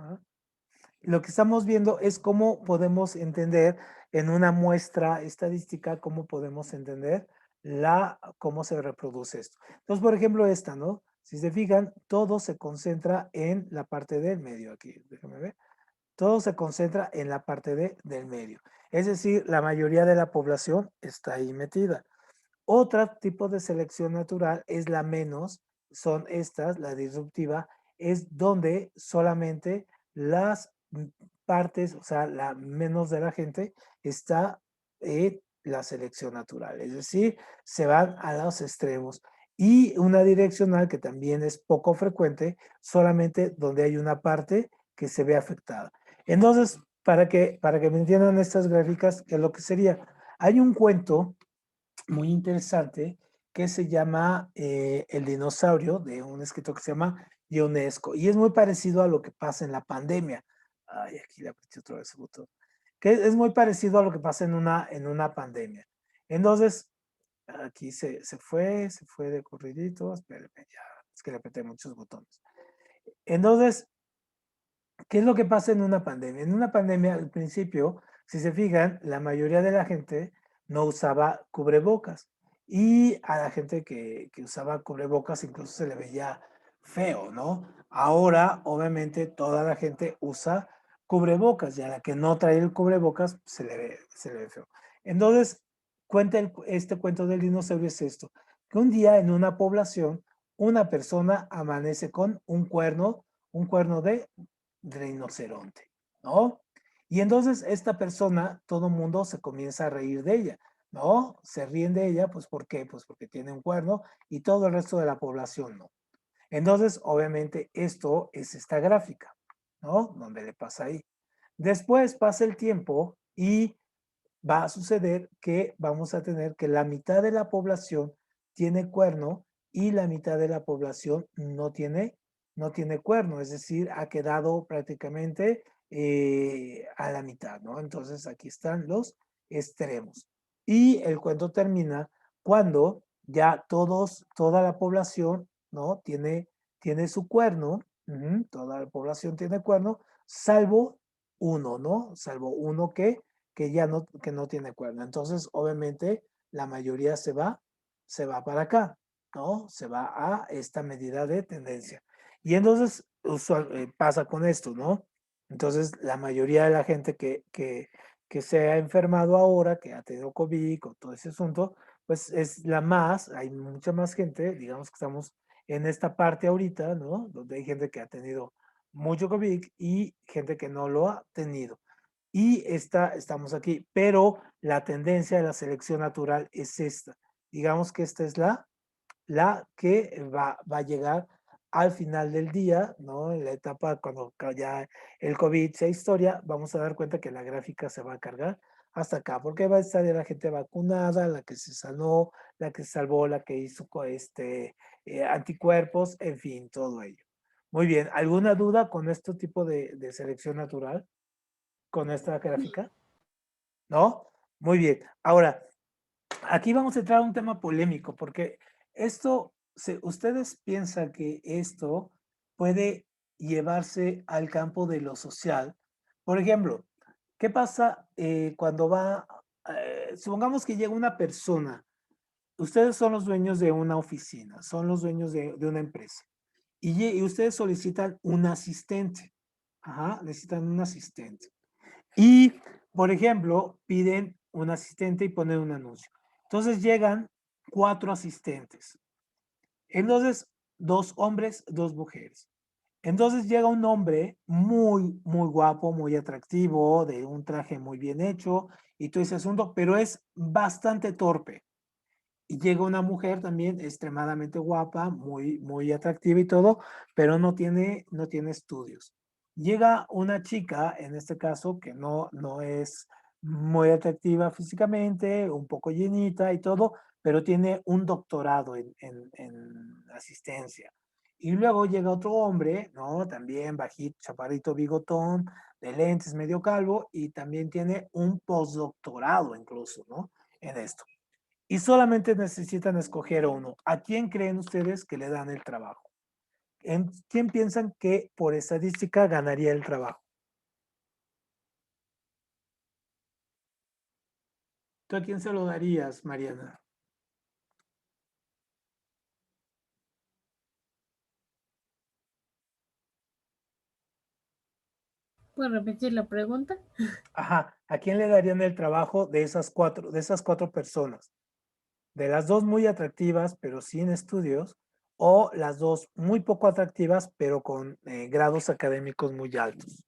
Ajá. Lo que estamos viendo es cómo podemos entender en una muestra estadística, cómo podemos entender cómo se reproduce esto. Entonces, por ejemplo, esta, ¿no? Si se fijan, todo se concentra en la parte del medio. Aquí, déjame ver. Todo se concentra en la parte del medio. Es decir, la mayoría de la población está ahí metida. Otro tipo de selección natural es la menos, son estas, la disruptiva, es donde solamente las partes, o sea, la menos de la gente está en la selección natural, es decir, se van a los extremos. Y una direccional que también es poco frecuente, solamente donde hay una parte que se ve afectada. Entonces, para que me entiendan estas gráficas, ¿qué es lo que sería? Hay un cuento muy interesante que se llama El dinosaurio, de un escritor que se llama Ionesco, y es muy parecido a lo que pasa en la pandemia. Ay, aquí le apreté otra vez el botón. Que es muy parecido a lo que pasa en una pandemia. Entonces, aquí se fue de corridito, espérenme, ya, es que le apreté muchos botones. Entonces, ¿qué es lo que pasa en una pandemia? En una pandemia, al principio, si se fijan, la mayoría de la gente no usaba cubrebocas. Y a la gente que usaba cubrebocas incluso se le veía feo, ¿no? Ahora, obviamente, toda la gente usa cubrebocas y a la que no trae el cubrebocas se le ve feo. Entonces, este cuento del dinosaurio es esto, que un día en una población, una persona amanece con un cuerno de rinoceronte, ¿no? Y entonces esta persona, todo el mundo se comienza a reír de ella, ¿no? Se ríen de ella, pues ¿por qué? Pues porque tiene un cuerno y todo el resto de la población no. Entonces, obviamente, esto es esta gráfica, ¿no? Donde le pasa ahí. Después pasa el tiempo y va a suceder que vamos a tener que la mitad de la población tiene cuerno y la mitad de la población no tiene cuerno, es decir, ha quedado prácticamente a la mitad, ¿no? Entonces aquí están los extremos. Y el cuento termina cuando ya toda la población, ¿no? Tiene su cuerno, toda la población tiene cuerno, salvo uno, ¿no? Salvo uno que no tiene cuerno. Entonces, obviamente, la mayoría se va para acá, ¿no? Se va a esta medida de tendencia. Y entonces pasa con esto, ¿no? Entonces, la mayoría de la gente que se ha enfermado ahora, que ha tenido COVID o todo ese asunto, pues es hay mucha más gente, digamos que estamos en esta parte ahorita, ¿no? Donde hay gente que ha tenido mucho COVID y gente que no lo ha tenido. Y estamos aquí, pero la tendencia de la selección natural es esta. Digamos que esta es la que va a llegar al final del día, ¿no? En la etapa cuando ya el COVID sea historia, vamos a dar cuenta que la gráfica se va a cargar hasta acá, porque va a estar ya la gente vacunada, la que se sanó, la que se salvó, la que hizo anticuerpos, en fin, todo ello. Muy bien, ¿alguna duda con este tipo de selección natural? ¿Con esta gráfica? ¿No? Muy bien. Ahora, aquí vamos a entrar a un tema polémico, porque ustedes piensan que esto puede llevarse al campo de lo social. Por ejemplo, ¿qué pasa supongamos que llega una persona, ustedes son los dueños de una oficina, son los dueños de una empresa, y ustedes solicitan un asistente. Ajá, necesitan un asistente. Y, por ejemplo, piden un asistente y ponen un anuncio. Entonces llegan 4 asistentes. Entonces, 2 hombres, 2 mujeres. Entonces llega un hombre muy, muy guapo, muy atractivo, de un traje muy bien hecho y todo ese asunto, pero es bastante torpe. Y llega una mujer también extremadamente guapa, muy, muy atractiva y todo, pero no tiene estudios. Llega una chica, en este caso, que no es muy atractiva físicamente, un poco llenita y todo, pero tiene un doctorado en asistencia. Y luego llega otro hombre, ¿no? También bajito, chaparrito, bigotón, de lentes, medio calvo, y también tiene un postdoctorado incluso, ¿no? En esto y solamente necesitan escoger uno. ¿A quién creen ustedes que le dan el trabajo? ¿Quién piensan que por estadística ganaría el trabajo? ¿Tú a quién se lo darías, Mariana? ¿Puedes repetir la pregunta? Ajá, ¿a quién le darían el trabajo de esas cuatro personas? De las dos muy atractivas, pero sin estudios, o las dos muy poco atractivas, pero con grados académicos muy altos.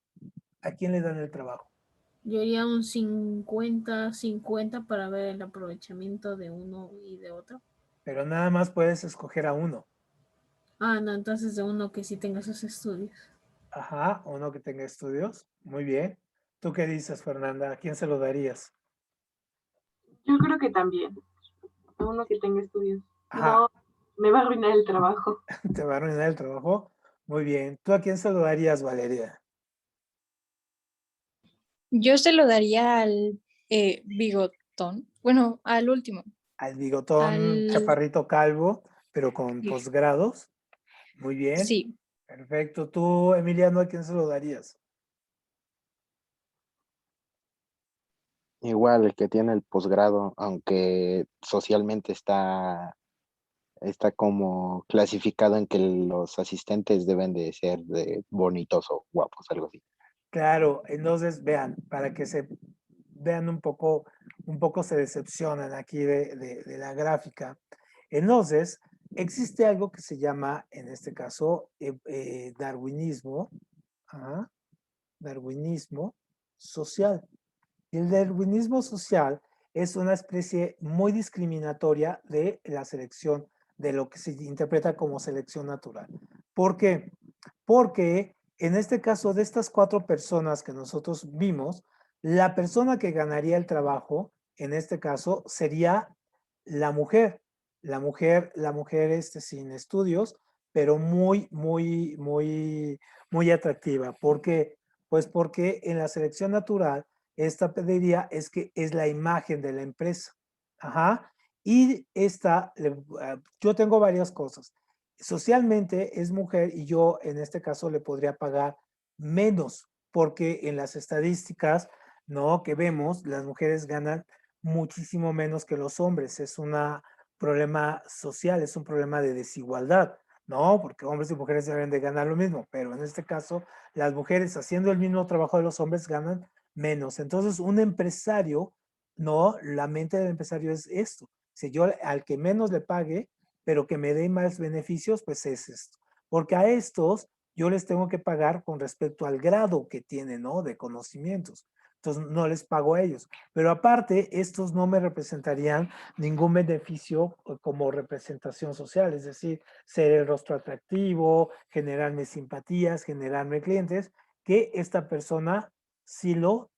¿A quién le dan el trabajo? Yo haría un 50-50 para ver el aprovechamiento de uno y de otro. Pero nada más puedes escoger a uno. Ah, no, entonces de uno que sí tenga sus estudios. Ajá, uno que tenga estudios. Muy bien. ¿Tú qué dices, Fernanda? ¿A quién se lo darías? Yo creo que también, a uno que tenga estudios. Si Ajá, no, me va a arruinar el trabajo. ¿te va a arruinar el trabajo? Muy bien. ¿Tú a quién se lo darías, Valeria? Yo se lo daría al bigotón. Bueno, al último. Al bigotón Al... chaparrito calvo, pero con posgrados. Muy bien. Sí. Perfecto. Tú, Emiliano, ¿a quién se lo darías? Igual el que tiene el posgrado, aunque socialmente está como clasificado en que los asistentes deben de ser de bonitos o guapos, algo así. Claro, entonces vean, para que se vean un poco se decepcionan aquí de la gráfica. Entonces, existe algo que se llama, en este caso, darwinismo, ajá, darwinismo social. Y el darwinismo social es una especie muy discriminatoria de la selección, de lo que se interpreta como selección natural. ¿Por qué? Porque en este caso de estas cuatro personas que nosotros vimos, la persona que ganaría el trabajo, en este caso, sería la mujer. La mujer sin estudios, pero muy atractiva. ¿Por qué? Pues porque en la selección natural, esta pediría es que es la imagen de la empresa. Ajá. Y yo tengo varias cosas. Socialmente es mujer y yo en este caso le podría pagar menos porque en las estadísticas, ¿no? Que vemos, las mujeres ganan muchísimo menos que los hombres. Es un problema social, es un problema de desigualdad, ¿no? Porque hombres y mujeres deben de ganar lo mismo, pero en este caso las mujeres haciendo el mismo trabajo de los hombres ganan menos. Entonces, un empresario, ¿no? La mente del empresario es esto. Si yo al que menos le pague, pero que me dé más beneficios, pues es esto. Porque a estos yo les tengo que pagar con respecto al grado que tienen, ¿no? De conocimientos. Entonces no les pago a ellos. Pero aparte, estos no me representarían ningún beneficio como representación social, es decir, ser el rostro atractivo, generarme simpatías, generarme clientes, que esta persona sí lo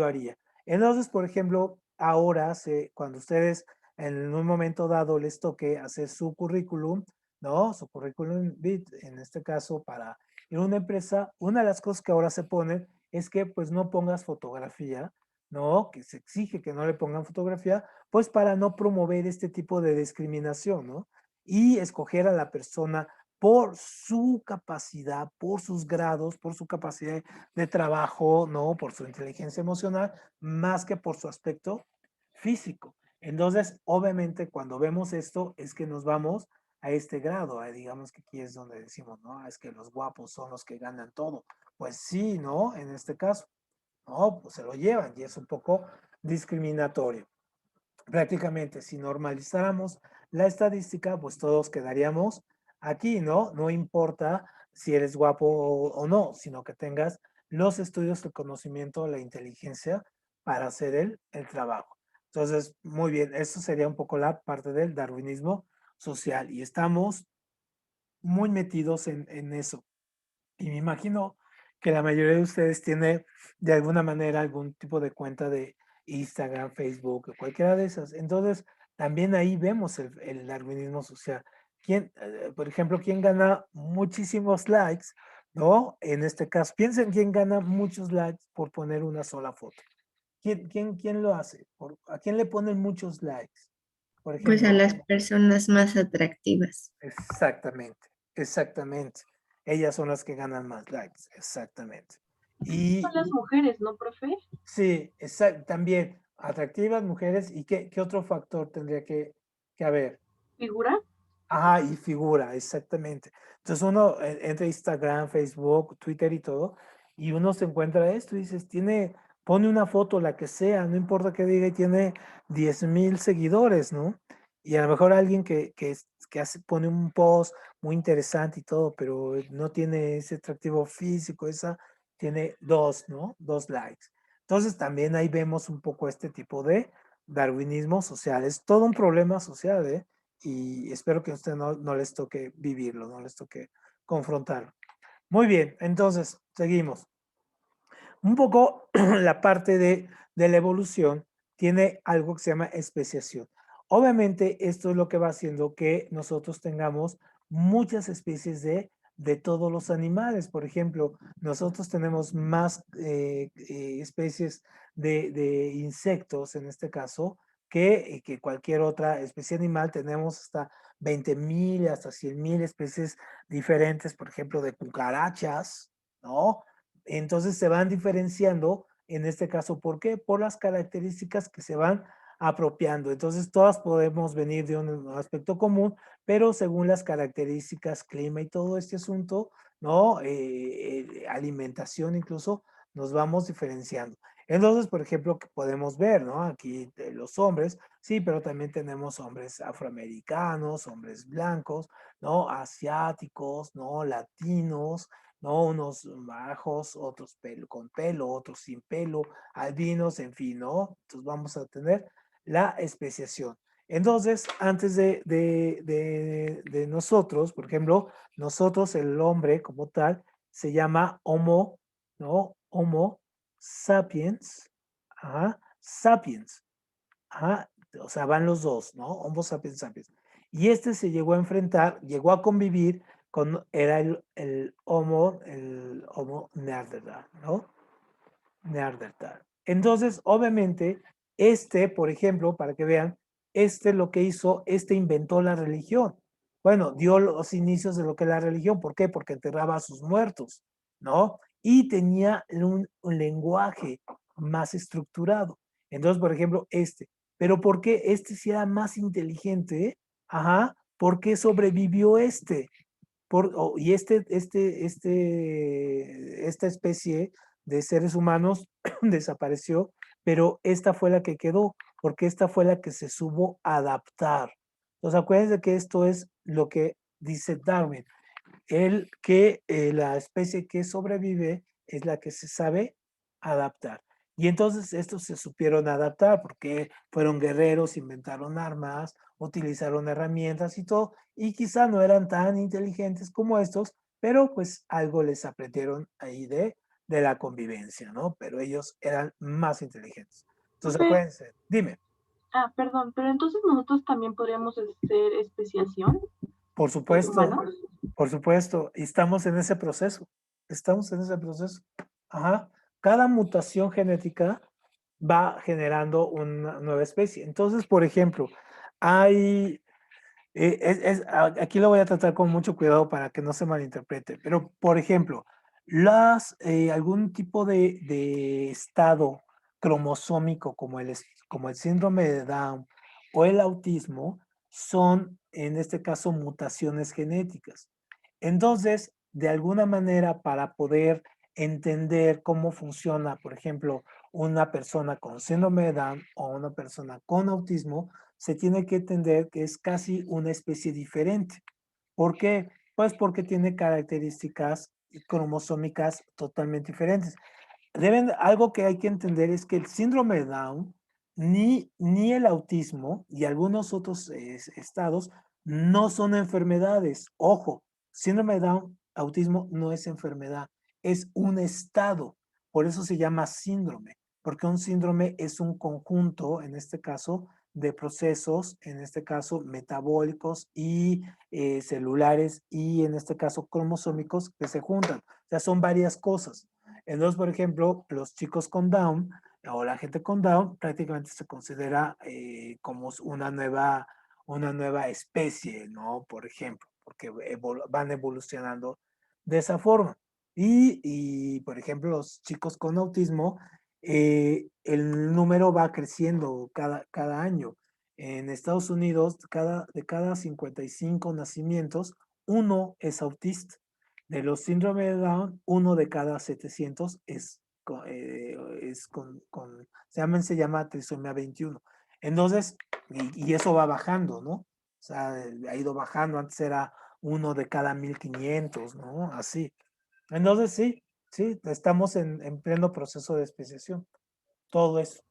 haría. Entonces, por ejemplo, ahora, cuando ustedes en un momento dado les toque hacer su currículum, ¿no? Su currículum vitae, en este caso, para ir a una empresa, una de las cosas que ahora se ponen es que pues no pongas fotografía, ¿no? Que se exige que no le pongan fotografía, pues para no promover este tipo de discriminación, ¿no? Y escoger a la persona por su capacidad, por sus grados, por su capacidad de trabajo, ¿no? Por su inteligencia emocional, más que por su aspecto físico. Entonces, obviamente, cuando vemos esto, es que nos vamos a este grado, digamos que aquí es donde decimos, no, es que los guapos son los que ganan todo. Pues sí, ¿no? En este caso, no, pues se lo llevan y es un poco discriminatorio. Prácticamente, si normalizáramos la estadística, pues todos quedaríamos aquí, ¿no? No importa si eres guapo o no, sino que tengas los estudios, el conocimiento, la inteligencia para hacer el trabajo. Entonces, muy bien, eso sería un poco la parte del darwinismo social y estamos muy metidos en eso. Y me imagino que la mayoría de ustedes tiene de alguna manera algún tipo de cuenta de Instagram, Facebook o cualquiera de esas. Entonces, también ahí vemos el darwinismo social. Por ejemplo, quién gana muchísimos likes, ¿no? En este caso, piensen quién gana muchos likes por poner una sola foto. ¿Quién lo hace? ¿A quién le ponen muchos likes? Por Pues a ejemplo, las personas más atractivas. exactamente, exactamente. ellas son las que ganan más likes, exactamente. Son las mujeres, ¿no, profe? Sí, también atractivas mujeres. ¿Y qué otro factor tendría que haber? ¿Figura? Ajá, y figura, exactamente. Entonces uno entra a Instagram, Facebook, Twitter y todo, y uno se encuentra esto y dices, pone una foto, la que sea, no importa qué diga, y tiene 10,000 seguidores, ¿no? Y a lo mejor alguien que pone un post muy interesante y todo, pero no tiene ese atractivo físico, tiene dos, ¿no? 2 likes. Entonces también ahí vemos un poco este tipo de darwinismo social. Es todo un problema social, ¿eh? Y espero que a usted no les toque vivirlo, no les toque confrontarlo. Muy bien, entonces, seguimos. Un poco la parte de la evolución tiene algo que se llama especiación. Obviamente, esto es lo que va haciendo que nosotros tengamos muchas especies de todos los animales. Por ejemplo, nosotros tenemos más especies de insectos, en este caso, que cualquier otra especie animal. Tenemos hasta 20,000, hasta 100,000 especies diferentes, por ejemplo, de cucarachas, ¿no? Entonces se van diferenciando, en este caso, ¿por qué? Por las características que se van apropiando. Entonces todas podemos venir de un aspecto común, pero según las características, clima y todo este asunto, ¿no? Alimentación incluso, nos vamos diferenciando. Entonces, por ejemplo, que podemos ver, ¿no? Aquí los hombres, sí, pero también tenemos hombres afroamericanos, hombres blancos, ¿no? Asiáticos, ¿no? Latinos, ¿no? Unos bajos, otros con pelo, otros sin pelo, albinos, en fin, ¿no? Entonces vamos a tener la especiación. Entonces, antes de nosotros, por ejemplo, nosotros, el hombre como tal, se llama Homo, ¿no? Homo sapiens, ajá, sapiens, ajá, o sea, van los dos, ¿no? Homo sapiens sapiens. Y este se llegó a enfrentar, llegó a convivir era el Homo neandertal, ¿no? Neandertal. Entonces, obviamente, por ejemplo, para que vean, lo que hizo, inventó la religión. Bueno, dio los inicios de lo que es la religión. ¿Por qué? Porque enterraba a sus muertos, ¿no? Y tenía un lenguaje más estructurado. Entonces, por ejemplo, Pero ¿por qué sí era más inteligente? Ajá, ¿por qué sobrevivió y esta especie de seres humanos desapareció, pero esta fue la que quedó, porque esta fue la que se supo adaptar. Entonces, acuérdense que esto es lo que dice Darwin, que la especie que sobrevive es la que se sabe adaptar. Y entonces estos se supieron adaptar porque fueron guerreros, inventaron armas, utilizaron herramientas y todo, y quizá no eran tan inteligentes como estos, pero pues algo les aprendieron ahí de la convivencia, ¿no? Pero ellos eran más inteligentes. Entonces, Profe, acuérdense, dime, perdón, pero entonces nosotros también podríamos hacer especiación por supuesto, humanos. y estamos en ese proceso, estamos en ese proceso. Ajá. Cada mutación genética va generando una nueva especie. Entonces, por ejemplo, hay, aquí lo voy a tratar con mucho cuidado para que no se malinterprete, pero por ejemplo, algún tipo de estado cromosómico como el síndrome de Down o el autismo son, en este caso, mutaciones genéticas. Entonces, de alguna manera, para poder entender cómo funciona, por ejemplo, una persona con síndrome de Down o una persona con autismo, se tiene que entender que es casi una especie diferente. ¿Por qué? Pues porque tiene características cromosómicas totalmente diferentes. Algo que hay que entender es que el síndrome de Down, ni el autismo y algunos otros estados no son enfermedades. Ojo, síndrome de Down, autismo no es enfermedad, es un estado. Por eso se llama síndrome, porque un síndrome es un conjunto, en este caso, de procesos, en este caso metabólicos y celulares y en este caso cromosómicos que se juntan. O sea, son varias cosas. Entonces, por ejemplo, los chicos con Down o la gente con Down prácticamente se considera como una nueva especie, ¿no? Por ejemplo, porque van evolucionando de esa forma. Por ejemplo, los chicos con autismo, el número va creciendo cada año. En Estados Unidos, de cada 55 nacimientos, uno es autista. De los síndrome de Down, uno de cada 700 se llama trisomía 21. Entonces, y eso va bajando, ¿no? O sea, ha ido bajando, antes era uno de cada 1500, ¿no? Así. Entonces, sí, estamos en pleno proceso de especiación. Todo eso.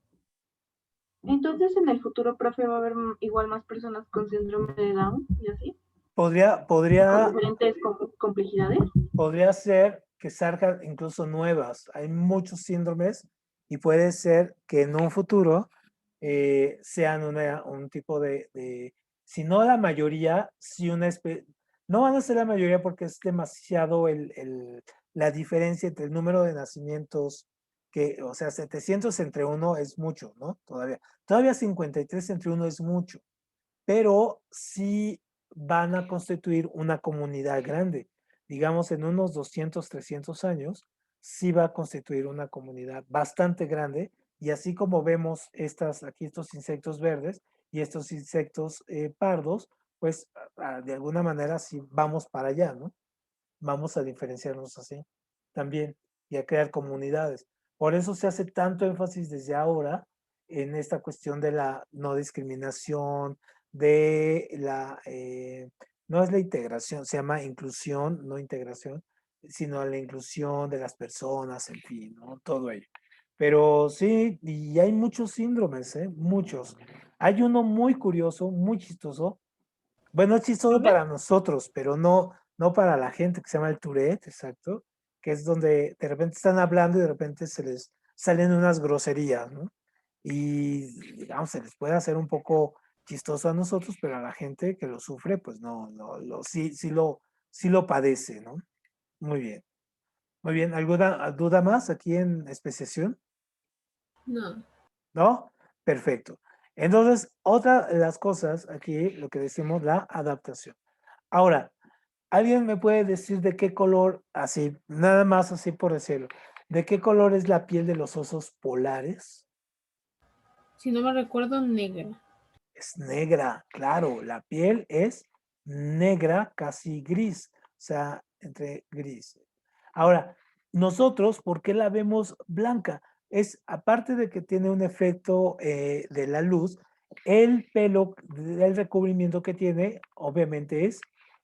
Entonces, en el futuro, profe, va a haber igual más personas con síndrome de Down y así, con Podría diferentes complejidades. ser que salgan incluso nuevas. Hay muchos síndromes y puede ser que en un futuro sean un tipo si no la mayoría, si una especie, no van a ser la mayoría porque es demasiado la diferencia entre el número de nacimientos o sea, 700 entre uno es mucho, ¿no? Todavía 53 entre uno es mucho, pero sí van a constituir una comunidad grande. Digamos, en unos 200, 300 años, sí va a constituir una comunidad bastante grande. Y así como vemos aquí estos insectos verdes y estos insectos pardos, pues de alguna manera sí vamos para allá, ¿no? Vamos a diferenciarnos así también y a crear comunidades. Por eso se hace tanto énfasis desde ahora en esta cuestión de la no discriminación, no es la integración, se llama inclusión, no integración, sino la inclusión de las personas, en fin, ¿no? Todo ello. Pero sí, y hay muchos síndromes, ¿eh? Muchos. Hay uno muy curioso, muy chistoso. Bueno, es chistoso para nosotros, pero no para la gente, que se llama el Tourette, exacto, que es donde de repente están hablando y de repente se les salen unas groserías, ¿no? Y digamos, se les puede hacer un poco chistoso a nosotros, pero a la gente que lo sufre, pues sí lo padece, ¿no? Muy bien. Muy bien. ¿Alguna duda más aquí en especiación? No. ¿No? Perfecto. Entonces, otra de las cosas aquí, lo que decimos, la adaptación. Ahora, ¿alguien me puede decir de qué color, así, nada más así por decirlo, de qué color es la piel de los osos polares? Si no me recuerdo, negra. Es negra, claro, la piel es negra, casi gris, o sea, entre gris. Ahora, nosotros, ¿por qué la vemos blanca? Aparte de que tiene un efecto de la luz, el pelo, el recubrimiento que tiene, obviamente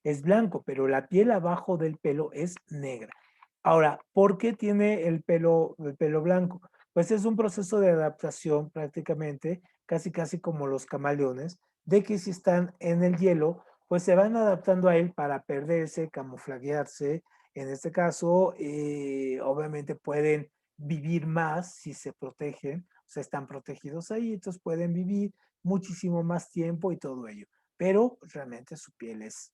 es blanco, pero la piel abajo del pelo es negra. Ahora, ¿por qué tiene el pelo blanco? Pues es un proceso de adaptación prácticamente, casi como los camaleones, de que si están en el hielo, pues se van adaptando a él para perderse, camuflajearse. En este caso, obviamente pueden vivir más si se protegen, o sea, están protegidos ahí, entonces pueden vivir muchísimo más tiempo y todo ello. Pero realmente su piel es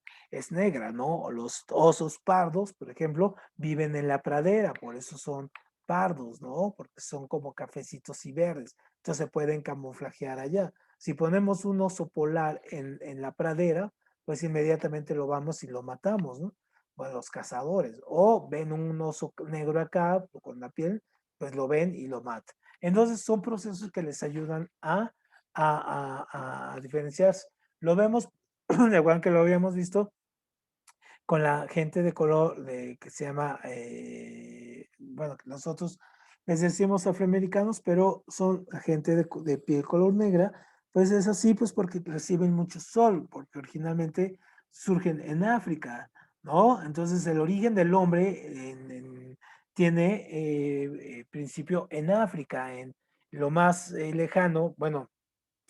negra, ¿no? Los osos pardos, por ejemplo, viven en la pradera, por eso son pardos, ¿no? Porque son como cafecitos y verdes, entonces se pueden camuflajear allá. Si ponemos un oso polar en la pradera, pues inmediatamente lo vamos y lo matamos, ¿no? Bueno, los cazadores. O ven un oso negro acá con la piel, pues lo ven y lo matan. Entonces son procesos que les ayudan a diferenciarse. Lo vemos, igual que lo habíamos visto, con la gente de color que se llama, bueno, nosotros les decimos afroamericanos, pero son la gente de piel color negra, pues es así, pues porque reciben mucho sol, porque originalmente surgen en África, ¿no? Entonces el origen del hombre tiene principio en África, en lo más lejano, bueno,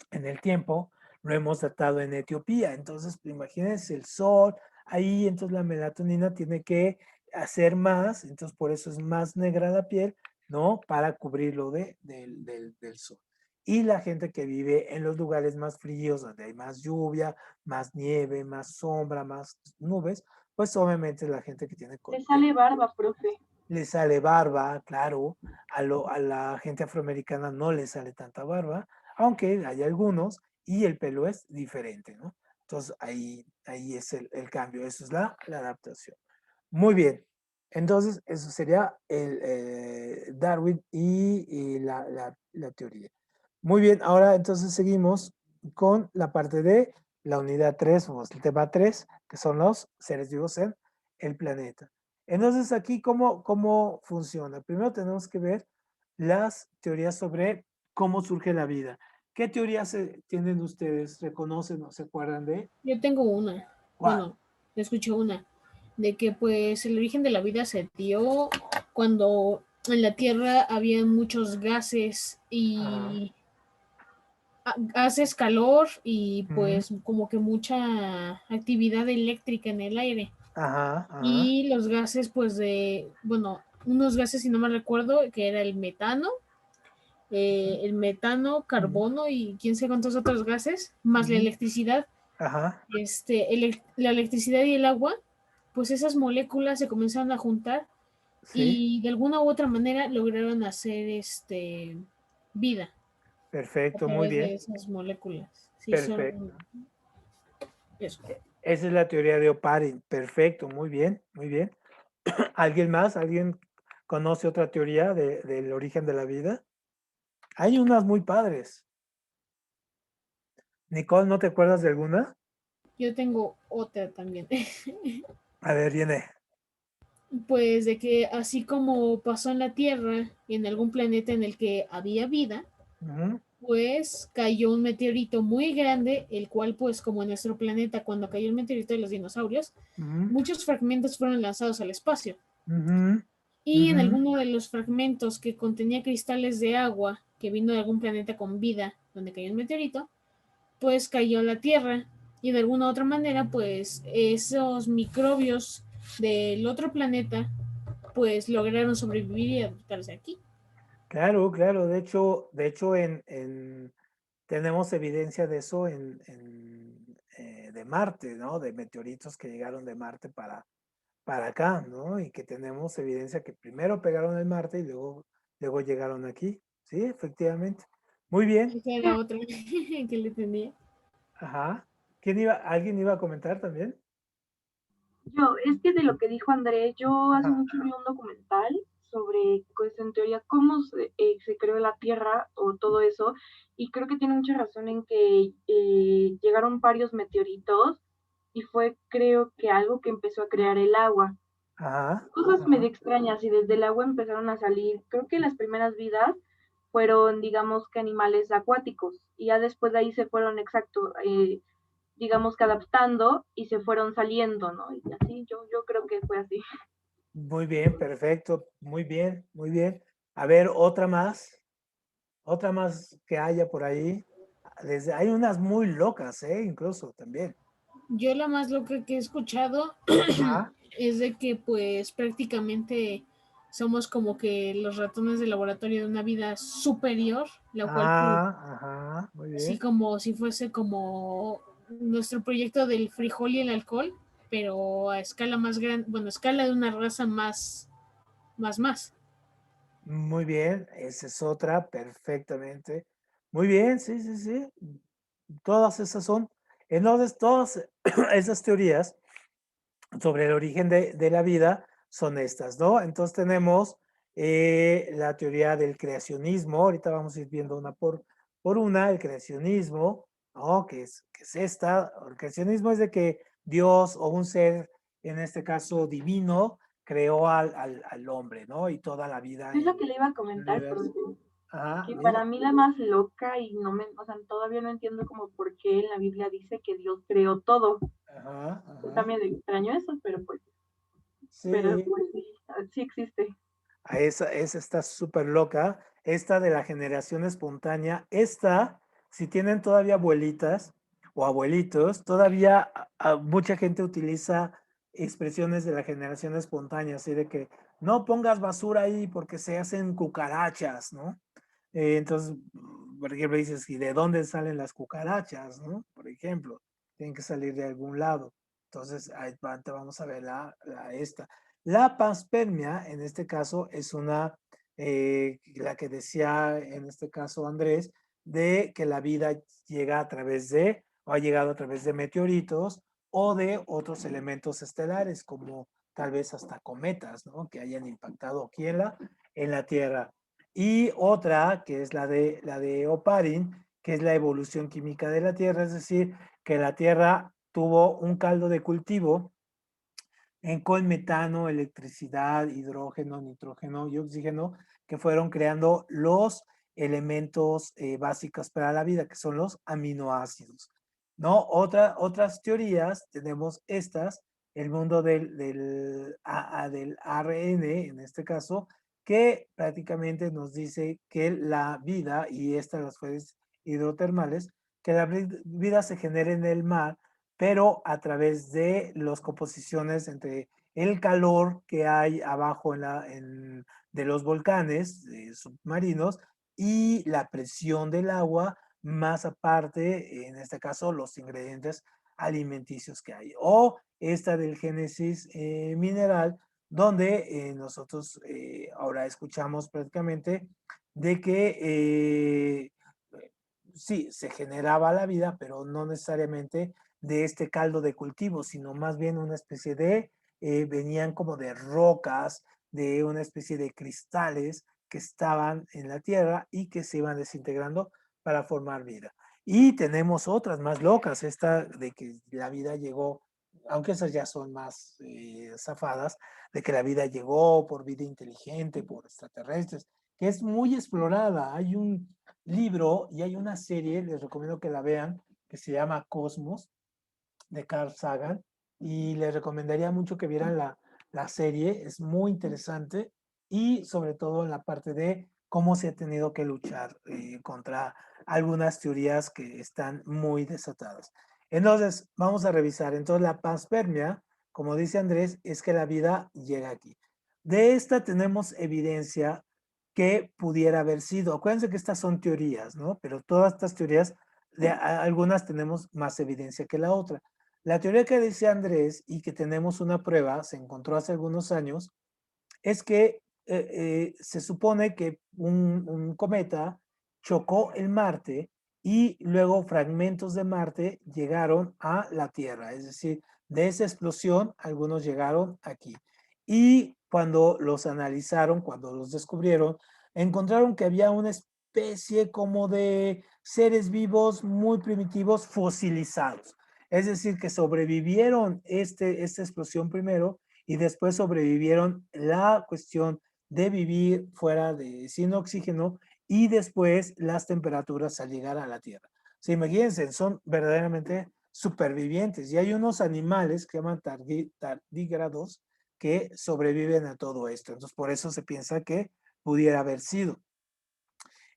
en el tiempo, lo hemos datado en Etiopía. Entonces, imagínense el sol ahí, entonces la melatonina tiene que hacer más, entonces por eso es más negra la piel, ¿no? Para cubrirlo del sol. Y la gente que vive en los lugares más fríos, donde hay más lluvia, más nieve, más sombra, más nubes, pues obviamente la gente que tiene... Te sale barba, profe. Le sale barba, claro, a la gente afroamericana no le sale tanta barba, aunque hay algunos y el pelo es diferente, ¿no? Entonces ahí es el cambio, eso es la adaptación. Muy bien, Entonces, eso sería Darwin y la teoría. Muy bien, ahora entonces seguimos con la parte de la unidad 3 o el tema 3, que son los seres vivos en el planeta. Entonces, aquí, ¿cómo funciona? Primero tenemos que ver las teorías sobre cómo surge la vida. ¿Qué teorías tienen ustedes? ¿Reconocen o se acuerdan de? Yo tengo una, ¿Cuál? bueno, escuché una, de que pues el origen de la vida se dio cuando en la Tierra había muchos gases Ajá. y haces calor y Ujú. pues como que mucha actividad eléctrica en el aire. Ajá, ajá. Y los gases pues bueno, unos gases si no me recuerdo, que era el metano, Ujú. carbono y quién sabe cuántos otros gases, más la Ujú. electricidad. Ajá. La electricidad y el agua, pues esas moléculas se comenzaron a juntar Sí, y de alguna u otra manera lograron hacer vida a perfecto, muy través de bien. esas moléculas. Sí, Perfecto. son eso. Esa es la teoría de Oparin. Perfecto, muy bien, muy bien. ¿Alguien más? ¿Alguien conoce otra teoría del origen de la vida? Hay unas muy padres. Nicole, ¿no te acuerdas de alguna? Yo tengo otra también. A ver, viene. Pues de que así como pasó en la Tierra, en algún planeta en el que había vida, Ujú, pues cayó un meteorito muy grande, el cual pues como en nuestro planeta cuando cayó el meteorito de los dinosaurios, ujú, muchos fragmentos fueron lanzados al espacio. ujú, Y en ujú. alguno de los fragmentos que contenía cristales de agua que vino de algún planeta con vida donde cayó el meteorito, pues cayó a la Tierra y de alguna u otra manera pues esos microbios del otro planeta pues lograron sobrevivir y adaptarse aquí. Claro, claro. De hecho tenemos evidencia de eso de Marte, ¿no? De meteoritos que llegaron de Marte para acá, ¿no? Y que tenemos evidencia que primero pegaron en Marte y luego llegaron aquí. Sí, efectivamente. Muy bien. Esa era otra que le tenía. Ajá. ¿Alguien iba a comentar también? Yo, es que de lo que dijo André, yo hace Ajá. mucho vi un documental sobre, pues en teoría, cómo se creó la Tierra o todo eso, y creo que tiene mucha razón en que llegaron varios meteoritos y fue, creo que algo que empezó a crear el agua. Ajá. Cosas medio Ajá. extrañas y desde el agua empezaron a salir, creo que las primeras vidas fueron, digamos que animales acuáticos, y ya después de ahí se fueron, exacto, digamos que adaptando y se fueron saliendo, ¿no? Y así, yo creo que fue así. Muy bien, perfecto. Muy bien, muy bien. A ver, otra más que haya por ahí. Hay unas muy locas, incluso también. Yo la más loca que he escuchado Ajá. es de que pues prácticamente somos como que los ratones de laboratorio de una vida superior, la cual pues, Ajá, muy así bien. como si fuese como nuestro proyecto del frijol y el alcohol, pero a escala más grande, bueno, a escala de una raza más. Muy bien, esa es otra, perfectamente. Muy bien, sí, sí, sí. Todas esas son, entonces, todas esas teorías sobre el origen de la vida son estas, ¿no? Entonces tenemos la teoría del creacionismo, ahorita vamos a ir viendo una por una, el creacionismo, ¿no? Que es esta, el creacionismo es de que Dios o un ser, en este caso divino, creó al hombre, ¿no? Y toda la vida Es lo en que le iba a el comentar, universo. pero Ajá, que para dime. mí la más loca y no me, o sea, todavía no entiendo como por qué en la Biblia dice que Dios creó todo. Ajá, Está ajá. medio extraño eso, pero Sí, pues sí, sí existe. esa está súper loca. Esta de la generación espontánea, si tienen todavía abuelitas o abuelitos, todavía mucha gente utiliza expresiones de la generación espontánea, así de que no pongas basura ahí porque se hacen cucarachas, ¿no? Entonces, por ejemplo, dices, ¿y de dónde salen las cucarachas, no? Por ejemplo, tienen que salir de algún lado. Entonces, ahí vamos a ver esta. La panspermia, en este caso, es la que decía en este caso Andrés, de que la vida llega a través o ha llegado a través de meteoritos o de otros elementos estelares, como tal vez hasta cometas, ¿no? Que hayan impactado aquí en la Tierra. Y otra, que es la de Oparin, que es la evolución química de la Tierra, es decir, que la Tierra tuvo un caldo de cultivo con metano, electricidad, hidrógeno, nitrógeno y oxígeno, que fueron creando los elementos básicos para la vida, que son los aminoácidos. ¿No? Otras teorías, tenemos estas, el mundo del ARN, en este caso, que prácticamente nos dice que la vida, y estas las fuentes hidrotermales, que la vida se genera en el mar, pero a través de las composiciones entre el calor que hay abajo de los volcanes submarinos y la presión del agua, más aparte, en este caso, los ingredientes alimenticios que hay. O esta del génesis mineral, donde nosotros ahora escuchamos prácticamente de que sí, se generaba la vida, pero no necesariamente de este caldo de cultivo, sino más bien una especie de, venían como de rocas, de una especie de cristales que estaban en la tierra y que se iban desintegrando para formar vida. Y tenemos otras más locas, esta de que la vida llegó, aunque esas ya son más zafadas, de que la vida llegó por vida inteligente, por extraterrestres, que es muy explorada. Hay un libro y hay una serie, les recomiendo que la vean, que se llama Cosmos, de Carl Sagan, y les recomendaría mucho que vieran la serie, es muy interesante, y sobre todo en la parte de cómo se ha tenido que luchar contra algunas teorías que están muy desatadas. Entonces, vamos a revisar. Entonces, la panspermia, como dice Andrés, es que la vida llega aquí. De esta tenemos evidencia que pudiera haber sido. Acuérdense que estas son teorías, ¿no? Pero todas estas teorías, algunas tenemos más evidencia que la otra. La teoría que dice Andrés y que tenemos una prueba, se encontró hace algunos años, es que se supone que un cometa chocó el Marte y luego fragmentos de Marte llegaron a la Tierra. Es decir, de esa explosión, algunos llegaron aquí. Y cuando los analizaron, cuando los descubrieron, encontraron que había una especie como de seres vivos muy primitivos fosilizados. Es decir, que sobrevivieron esta explosión primero y después sobrevivieron la cuestión de vivir fuera de sin oxígeno y después las temperaturas al llegar a la Tierra. O sea, imagínense, son verdaderamente supervivientes y hay unos animales que llaman tardígrados que sobreviven a todo esto. Entonces, por eso se piensa que pudiera haber sido.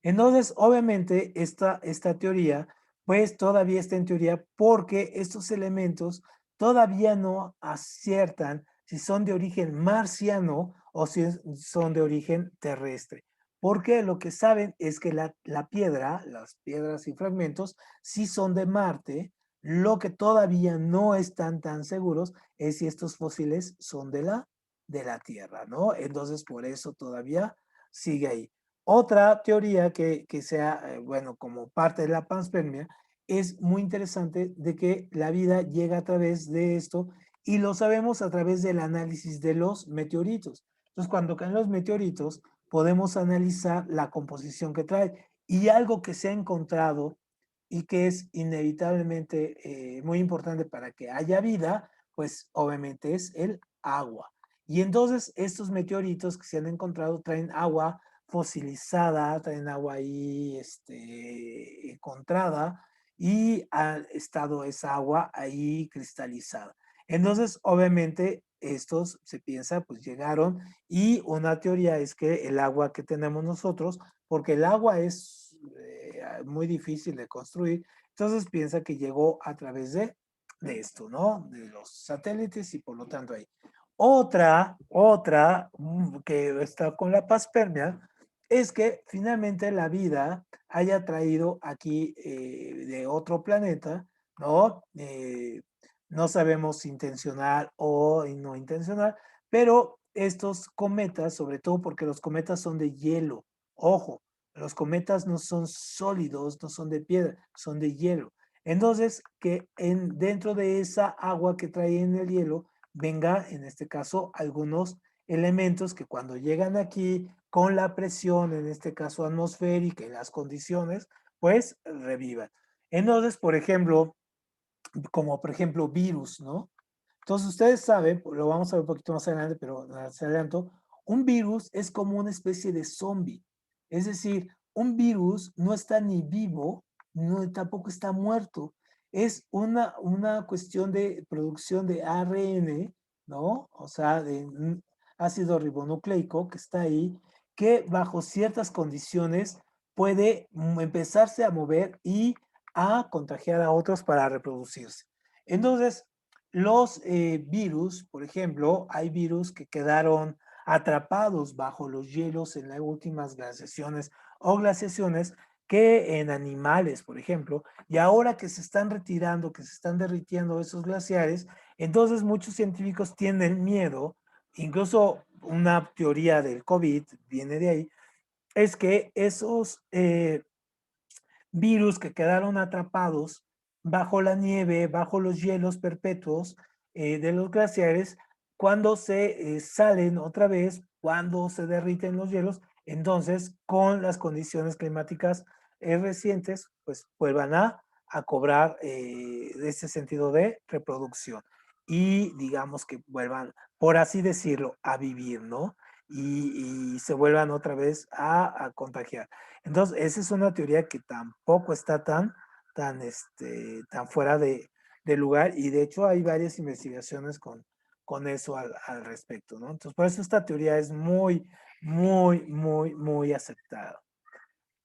Entonces, obviamente, esta teoría, pues todavía está en teoría porque estos elementos todavía no aciertan si son de origen marciano o si son de origen terrestre. Porque lo que saben es que la piedra, las piedras y fragmentos, sí son de Marte. Lo que todavía no están tan seguros es si estos fósiles son de la Tierra, ¿no? Entonces, por eso todavía sigue ahí. Otra teoría que sea, bueno, como parte de la panspermia, es muy interesante de que la vida llega a través de esto y lo sabemos a través del análisis de los meteoritos. Entonces, cuando caen los meteoritos, podemos analizar la composición que trae. Y algo que se ha encontrado y que es inevitablemente muy importante para que haya vida, pues obviamente es el agua. Y entonces estos meteoritos que se han encontrado traen agua fosilizada, traen agua ahí encontrada y ha estado esa agua ahí cristalizada. Entonces, obviamente, estos se piensa, pues llegaron y una teoría es que el agua que tenemos nosotros, porque el agua es muy difícil de construir, entonces piensa que llegó a través de esto, ¿no? De los satélites y por lo tanto ahí. Otra que está con la panspermia es que finalmente la vida haya traído aquí de otro planeta, ¿no? No sabemos si intencional o no intencional, pero estos cometas, sobre todo porque los cometas son de hielo, ojo, los cometas no son sólidos, no son de piedra, son de hielo. Entonces, que dentro de esa agua que trae en el hielo, venga, en este caso, algunos elementos que cuando llegan aquí con la presión, en este caso atmosférica y las condiciones, pues revivan. Entonces, por ejemplo, como por ejemplo virus, ¿no? Entonces ustedes saben, lo vamos a ver un poquito más adelante, pero se adelanto, un virus es como una especie de zombie. Es decir, un virus no está ni vivo, no, tampoco está muerto. Es una cuestión de producción de ARN, ¿no? O sea, de ácido ribonucleico que está ahí, que bajo ciertas condiciones puede empezarse a mover y a contagiar a otros para reproducirse. Entonces, los virus, por ejemplo, hay virus que quedaron atrapados bajo los hielos en las últimas glaciaciones o glaciaciones que en animales, por ejemplo, y ahora que se están retirando, que se están derritiendo esos glaciares, entonces muchos científicos tienen miedo, incluso una teoría del COVID viene de ahí, es que esos virus que quedaron atrapados bajo la nieve, bajo los hielos perpetuos de los glaciares, cuando se salen otra vez, cuando se derriten los hielos, entonces con las condiciones climáticas recientes, pues vuelvan a cobrar ese sentido de reproducción y digamos que vuelvan, por así decirlo, a vivir, ¿no? Y se vuelvan otra vez a contagiar. Entonces, esa es una teoría que tampoco está tan fuera de lugar y de hecho hay varias investigaciones con eso al respecto, ¿no? Entonces, por eso esta teoría es muy aceptada.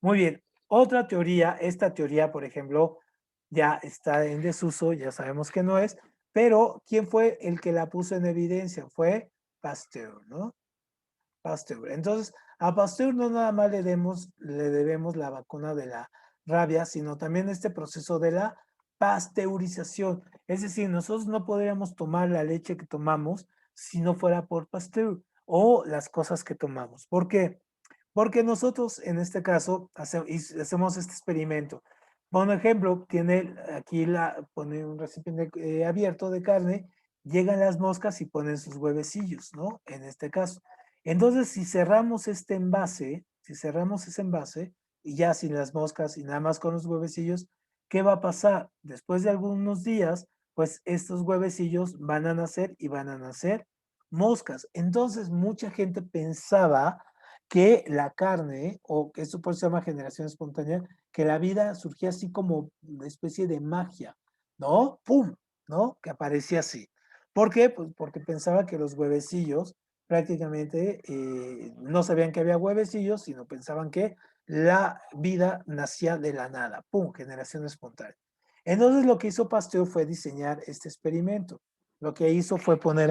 Muy bien. Otra teoría, esta teoría, por ejemplo, ya está en desuso, ya sabemos que no es, pero ¿quién fue el que la puso en evidencia? Fue Pasteur, ¿no? Pasteur. Entonces, a Pasteur no nada más le debemos la vacuna de la rabia, sino también este proceso de la pasteurización. Es decir, nosotros no podríamos tomar la leche que tomamos si no fuera por Pasteur o las cosas que tomamos. ¿Por qué? Porque nosotros en este caso hacemos este experimento. Por ejemplo, tiene aquí pone un recipiente abierto de carne, llegan las moscas y ponen sus huevecillos, ¿no? En este caso. Entonces, si cerramos este envase, si cerramos ese envase y ya sin las moscas y nada más con los huevecillos, ¿qué va a pasar? Después de algunos días, pues estos huevecillos van a nacer y van a nacer moscas. Entonces, mucha gente pensaba que la carne, o que esto por eso se llama generación espontánea, que la vida surgía así como una especie de magia, ¿no? ¡Pum! ¿No? Que aparecía así. ¿Por qué? Pues porque pensaba que los huevecillos prácticamente no sabían que había huevecillos, sino pensaban que la vida nacía de la nada. ¡Pum! Generación espontánea. Entonces lo que hizo Pasteur fue diseñar este experimento. Lo que hizo fue poner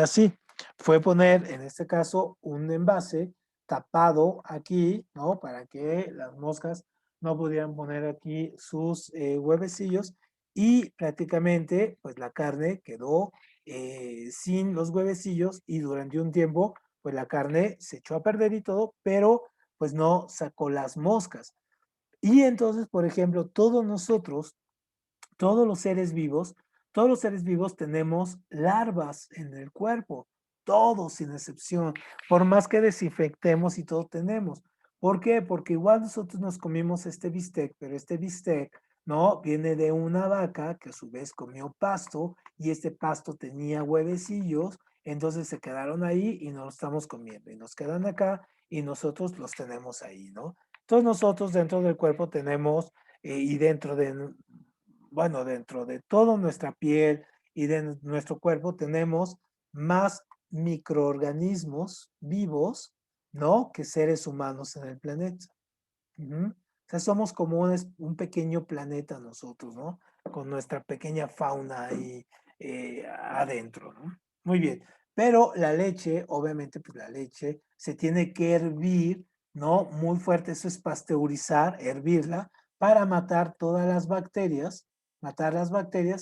en este caso un envase tapado aquí, ¿no? Para que las moscas no pudieran poner aquí sus huevecillos y prácticamente pues la carne quedó sin los huevecillos y durante un tiempo pues la carne se echó a perder y todo, pero pues no sacó las moscas. Y entonces, por ejemplo, todos los seres vivos tenemos larvas en el cuerpo, todos sin excepción, por más que desinfectemos y todo tenemos. ¿Por qué? Porque igual nosotros nos comimos este bistec, pero este bistec, ¿no? Viene de una vaca que a su vez comió pasto y este pasto tenía huevecillos, entonces se quedaron ahí y no los estamos comiendo y nos quedan acá y nosotros los tenemos ahí, ¿no? Entonces nosotros dentro del cuerpo tenemos y dentro de toda nuestra piel y de nuestro cuerpo tenemos más microorganismos vivos, ¿no? Que seres humanos en el planeta. O sea, somos como un pequeño planeta nosotros, ¿no? Con nuestra pequeña fauna ahí adentro, ¿no? Muy bien. Pero la leche, obviamente, pues la leche se tiene que hervir, ¿no? Muy fuerte, eso es pasteurizar, hervirla, para matar las bacterias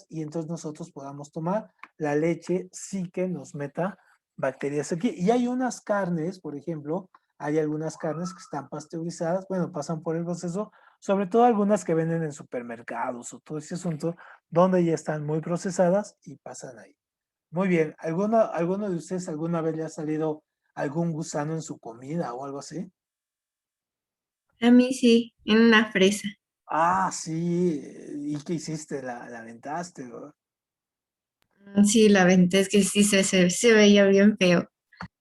y entonces nosotros podamos tomar la leche sí que nos meta bacterias aquí. Y hay unas carnes, por ejemplo, hay algunas carnes que están pasteurizadas, bueno, pasan por el proceso, sobre todo algunas que venden en supermercados o todo ese asunto, donde ya están muy procesadas y pasan ahí. Muy bien. ¿Alguno de ustedes alguna vez le ha salido algún gusano en su comida o algo así? A mí sí, en una fresa. Ah, sí. ¿Y qué hiciste? ¿La aventaste? Sí, la venta es que sí se veía bien feo.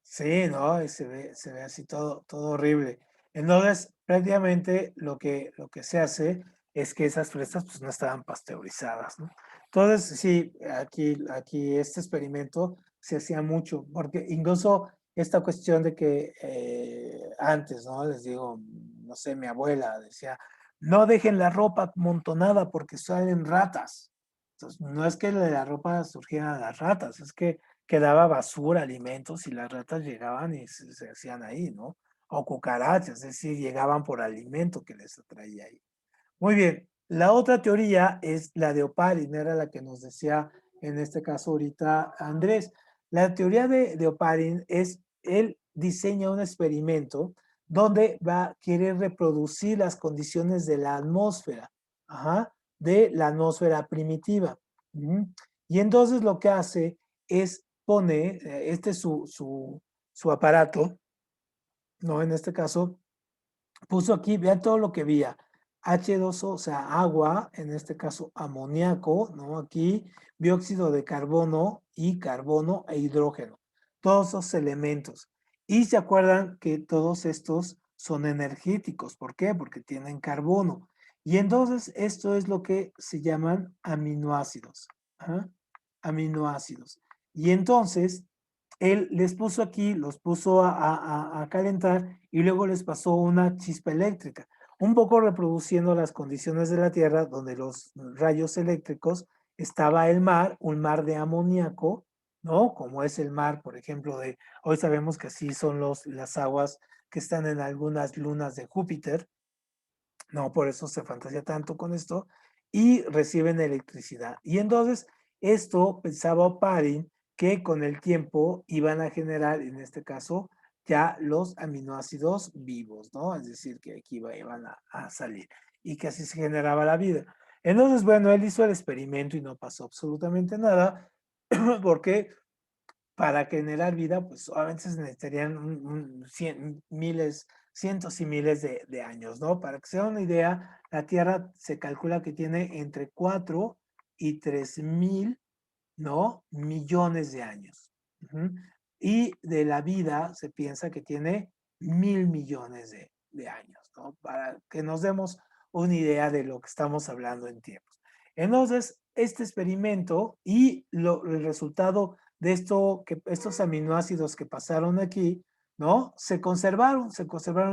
Sí, ¿no? Y se ve así todo horrible. Entonces, prácticamente lo que se hace es que esas fresas pues no estaban pasteurizadas, ¿no? Entonces, sí, aquí este experimento se hacía mucho, porque incluso esta cuestión de que antes, ¿no? Les digo, no sé, mi abuela decía, no dejen la ropa amontonada porque salen ratas. Entonces, no es que de la ropa surgieran las ratas, es que quedaba basura, alimentos y las ratas llegaban y se hacían ahí, ¿no? O cucarachas, es decir, llegaban por alimento que les atraía ahí. Muy bien, la otra teoría es la de Oparin, era la que nos decía en este caso ahorita Andrés. La teoría de Oparin es, él diseña un experimento donde quiere reproducir las condiciones de la atmósfera, ajá, de la atmósfera primitiva. Y entonces lo que hace es pone, este es su aparato, ¿no? En este caso, puso aquí, vean todo lo que había. H2O, o sea, agua, en este caso amoníaco, ¿no? Aquí, dióxido de carbono y carbono e hidrógeno. Todos esos elementos. Y se acuerdan que todos estos son energéticos. ¿Por qué? Porque tienen carbono. Y entonces esto es lo que se llaman aminoácidos. ¿Ah? Aminoácidos. Y entonces él les puso aquí, los puso a calentar y luego les pasó una chispa eléctrica, un poco reproduciendo las condiciones de la Tierra donde los rayos eléctricos estaba el mar, un mar de amoníaco, ¿no? Como es el mar, por ejemplo, hoy sabemos que así son las aguas que están en algunas lunas de Júpiter, no, por eso se fantasía tanto con esto, y reciben electricidad. Y entonces, esto pensaba Oparin que con el tiempo iban a generar, en este caso, ya los aminoácidos vivos, ¿no? Es decir, que aquí iban a salir y que así se generaba la vida. Entonces, bueno, él hizo el experimento y no pasó absolutamente nada, porque para generar vida, pues obviamente se necesitarían miles, cientos y miles de años, ¿no? Para que se den una idea, la Tierra se calcula que tiene entre 4 y 3,000, ¿no? Millones de años. Y de la vida se piensa que tiene 1,000 millones de años, ¿no? Para que nos demos una idea de lo que estamos hablando en tiempos. Entonces, este experimento y el resultado de estos aminoácidos que pasaron aquí, ¿no? Se conservaron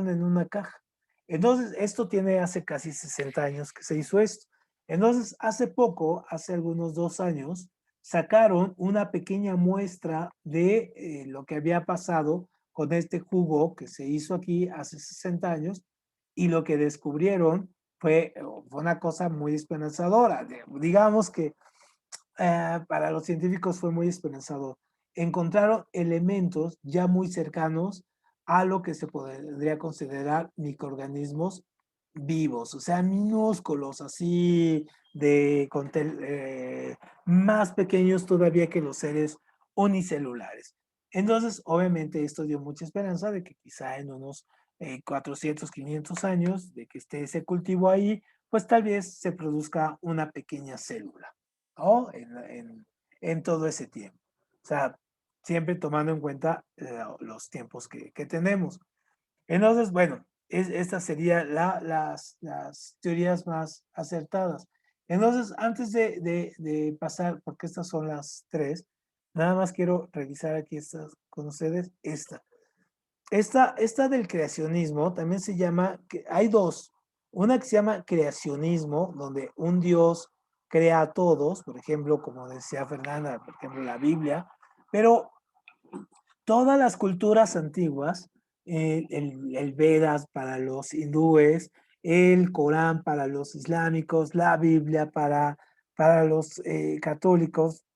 en una caja. Entonces, esto tiene hace casi 60 años que se hizo esto. Entonces, hace poco, hace algunos 2 años, sacaron una pequeña muestra de lo que había pasado con este jugo que se hizo aquí hace 60 años y lo que descubrieron fue una cosa muy esperanzadora. Digamos que para los científicos fue muy esperanzador. Encontraron elementos ya muy cercanos a lo que se podría considerar microorganismos vivos, o sea, minúsculos, así más pequeños todavía que los seres unicelulares. Entonces, obviamente, esto dio mucha esperanza de que quizá en unos 400, 500 años de que esté ese cultivo ahí, pues tal vez se produzca una pequeña célula, ¿no? En todo ese tiempo. O sea, siempre tomando en cuenta los tiempos que tenemos. Entonces, bueno, estas serían las teorías más acertadas. Entonces, antes de pasar, porque estas son las tres, nada más quiero revisar aquí con ustedes esta. Esta del creacionismo también se llama, hay dos. Una que se llama creacionismo, donde un Dios crea a todos, por ejemplo, como decía Fernanda, por ejemplo, la Biblia, pero todas las culturas antiguas, el Vedas para los hindúes, el Corán para los islámicos, la Biblia para los católicos,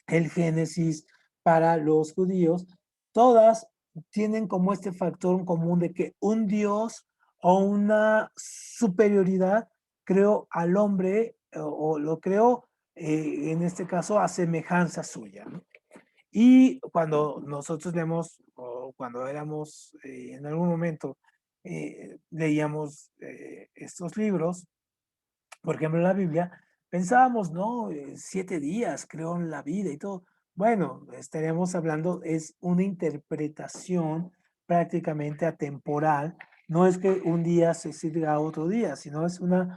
el Génesis para los judíos, todas tienen como este factor común de que un Dios o una superioridad creó al hombre o lo creó, en este caso, a semejanza suya, ¿no? Y cuando nosotros leemos, o cuando éramos en algún momento, leíamos estos libros, por ejemplo, la Biblia, pensábamos, no, 7 días creó la vida y todo. Bueno, estaríamos hablando, es una interpretación prácticamente atemporal. No es que un día se siga a otro día, sino es un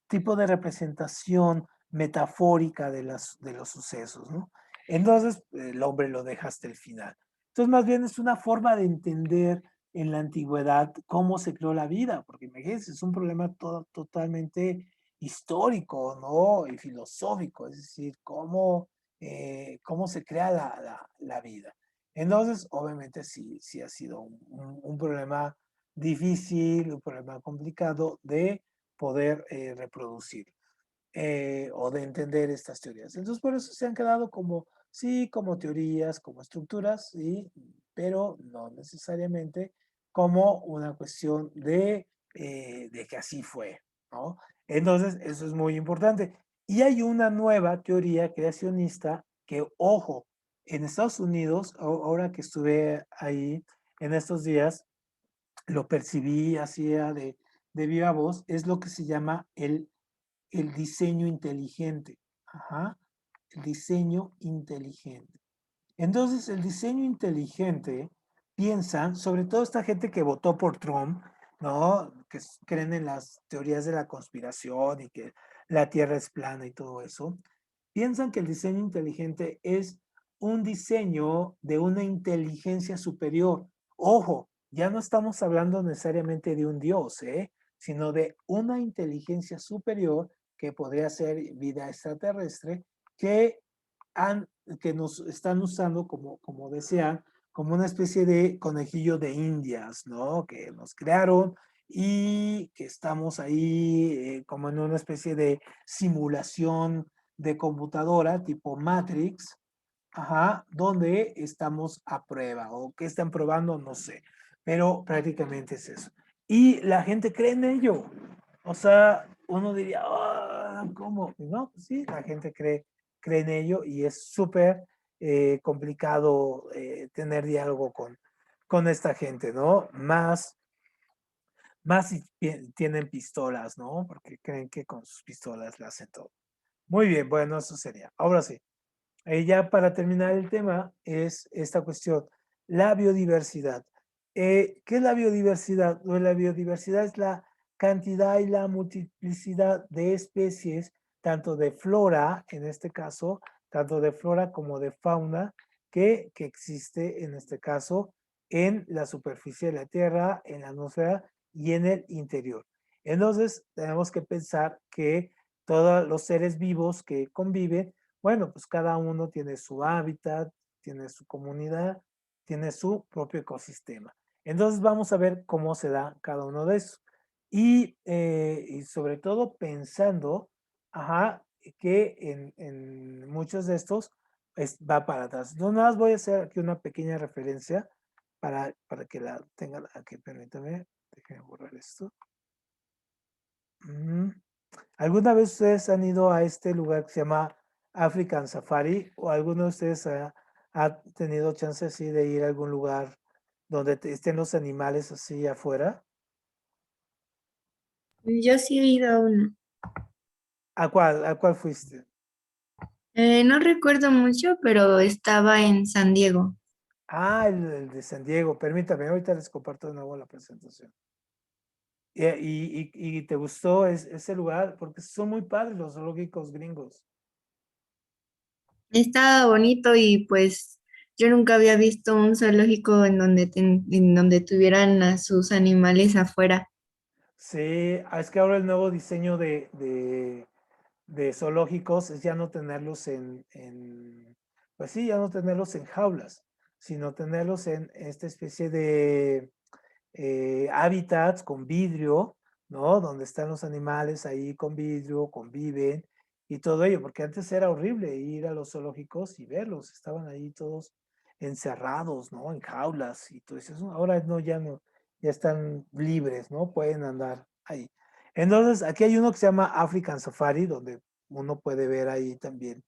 tipo de representación metafórica de los sucesos, ¿no? Entonces, el hombre lo deja hasta el final. Entonces, más bien es una forma de entender en la antigüedad cómo se creó la vida, porque imagínense, es un problema totalmente histórico, ¿no? Y filosófico, es decir, cómo se crea la vida. Entonces, obviamente sí ha sido un problema difícil, un problema complicado de poder reproducir o de entender estas teorías. Entonces, por eso se han quedado como, sí, como teorías, como estructuras, sí, pero no necesariamente como una cuestión de que así fue, ¿no? Entonces, eso es muy importante. Y hay una nueva teoría creacionista que, ojo, en Estados Unidos, ahora que estuve ahí en estos días, lo percibí así de viva voz, es lo que se llama el diseño inteligente. Ajá, el diseño inteligente. Entonces, el diseño inteligente piensa, sobre todo esta gente que votó por Trump, ¿no? Que creen en las teorías de la conspiración y que la Tierra es plana y todo eso, piensan que el diseño inteligente es un diseño de una inteligencia superior. Ojo, ya no estamos hablando necesariamente de un Dios, sino de una inteligencia superior que podría ser vida extraterrestre que que nos están usando, como decían, como una especie de conejillo de indias, ¿no? Que nos crearon y que estamos ahí como en una especie de simulación de computadora tipo Matrix, ajá, donde estamos a prueba o que están probando, no sé, pero prácticamente es eso. Y la gente cree en ello. O sea, uno diría, "Ah, ¿cómo?" No, pues sí, la gente cree en ello y es súper complicado tener diálogo con esta gente, ¿no? Más si tienen pistolas, ¿no? Porque creen que con sus pistolas le hacen todo. Muy bien, bueno, eso sería. Ahora sí, ya para terminar el tema es esta cuestión, la biodiversidad. ¿Qué es la biodiversidad? Pues la biodiversidad es la cantidad y la multiplicidad de especies, tanto de flora, en este caso, tanto de flora como de fauna, que existe en este caso en la superficie de la Tierra, en la atmósfera y en el interior. Entonces, tenemos que pensar que todos los seres vivos que conviven, bueno, pues cada uno tiene su hábitat, tiene su comunidad, tiene su propio ecosistema. Entonces vamos a ver cómo se da cada uno de esos. Y sobre todo pensando, ajá, que en muchos de estos va para atrás. No, nada más voy a hacer aquí una pequeña referencia para que la tengan aquí, permítame, déjenme borrar esto. ¿Alguna vez ustedes han ido a este lugar que se llama African Safari o alguno de ustedes ha tenido chance así de ir a algún lugar donde estén los animales así afuera? Yo sí he ido a uno. ¿A cuál fuiste? No recuerdo mucho, pero estaba en San Diego. Ah, el de San Diego. Permítame, ahorita les comparto de nuevo la presentación. ¿Y te gustó ese lugar? Porque son muy padres los zoológicos gringos. Estaba bonito y pues yo nunca había visto un zoológico en donde, en donde tuvieran a sus animales afuera. Sí, es que ahora el nuevo diseño de zoológicos es ya no tenerlos pues sí, ya no tenerlos en jaulas, sino tenerlos en esta especie de hábitats con vidrio, ¿no? Donde están los animales ahí con vidrio, conviven y todo ello, porque antes era horrible ir a los zoológicos y verlos, estaban ahí todos encerrados, ¿no? En jaulas y todo eso. Ahora no, ya están libres, ¿no? Pueden andar ahí. Entonces, aquí hay uno que se llama African Safari, donde uno puede ver ahí también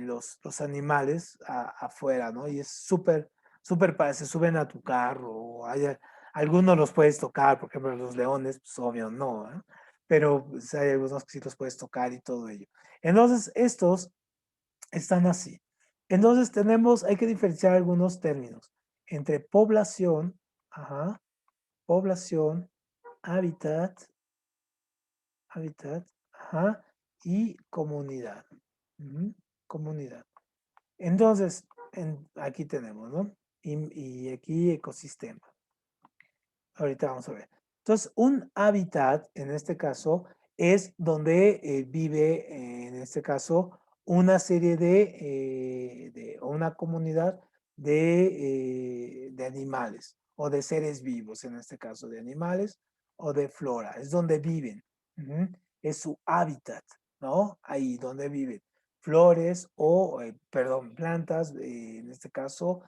los animales afuera, ¿no? Y es súper, súper padre, se suben a tu carro, o algunos los puedes tocar, por ejemplo, los leones, pues obvio no, ¿eh? Pero pues, hay algunos que sí los puedes tocar y todo ello. Entonces, estos están así. Entonces, hay que diferenciar algunos términos entre población, ajá, población, hábitat, ajá, y comunidad. Comunidad. Entonces, aquí tenemos, ¿no? Y aquí ecosistema. Ahorita vamos a ver. Entonces, un hábitat, en este caso, es donde vive, en este caso, una serie o una comunidad de animales o de seres vivos, en este caso, de animales o de flora. Es donde viven. Es su hábitat, ¿no? Ahí donde viven. Flores o, perdón, plantas, en este caso,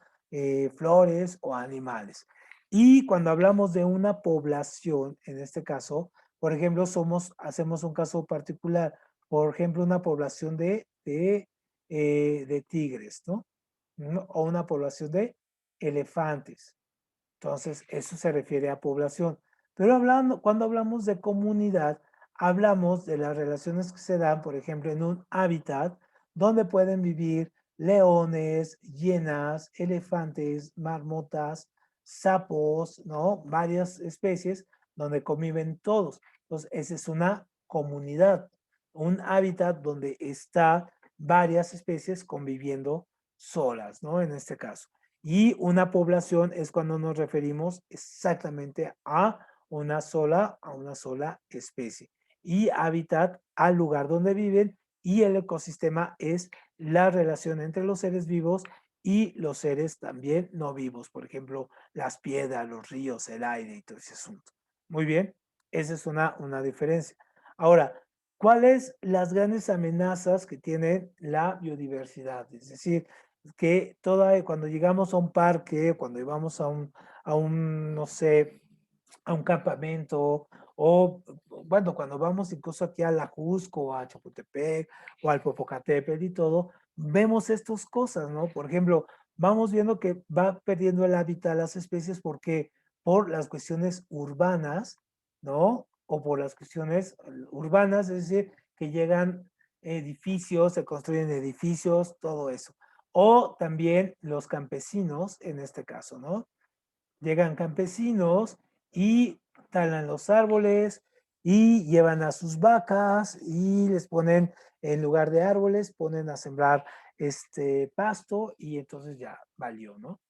flores o animales. Y cuando hablamos de una población, en este caso, por ejemplo, hacemos un caso particular, por ejemplo, una población de tigres, ¿no? O una población de elefantes. Entonces, eso se refiere a población. Pero cuando hablamos de comunidad, hablamos de las relaciones que se dan, por ejemplo, en un hábitat donde pueden vivir leones, hienas, elefantes, marmotas, sapos, ¿no? Varias especies donde conviven todos. Entonces, esa es una comunidad, un hábitat donde está varias especies conviviendo solas, ¿no? En este caso. Y una población es cuando nos referimos exactamente a una sola especie. Y hábitat al lugar donde viven, y el ecosistema es la relación entre los seres vivos y los seres también no vivos. Por ejemplo, las piedras, los ríos, el aire y todo ese asunto. Muy bien, esa es una diferencia. Ahora, ¿cuáles las grandes amenazas que tiene la biodiversidad? Es decir, que cuando llegamos a un parque, cuando vamos a un, no sé, a un campamento, o bueno, cuando vamos incluso aquí a la Jusco, a Chapultepec, o al Popocatépetl y todo, vemos estas cosas, ¿no? Por ejemplo, vamos viendo que va perdiendo el hábitat las especies porque por las cuestiones urbanas, ¿no? O por las cuestiones urbanas, es decir, que llegan edificios, se construyen edificios, todo eso. O también los campesinos, en este caso, ¿no? Llegan campesinos y talan los árboles y llevan a sus vacas y les ponen, en lugar de árboles, ponen a sembrar pasto, y entonces ya valió, ¿no?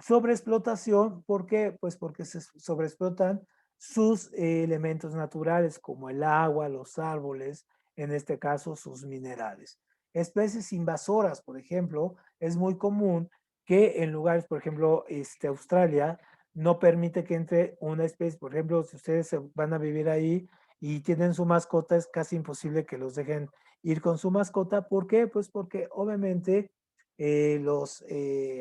Sobreexplotación, ¿por qué? Pues porque se sobreexplotan sus elementos naturales como el agua, los árboles, en este caso sus minerales. Especies invasoras, por ejemplo, es muy común que en lugares, por ejemplo, Australia no permite que entre una especie. Por ejemplo, si ustedes van a vivir ahí y tienen su mascota, es casi imposible que los dejen ir con su mascota. ¿Por qué? Pues porque obviamente los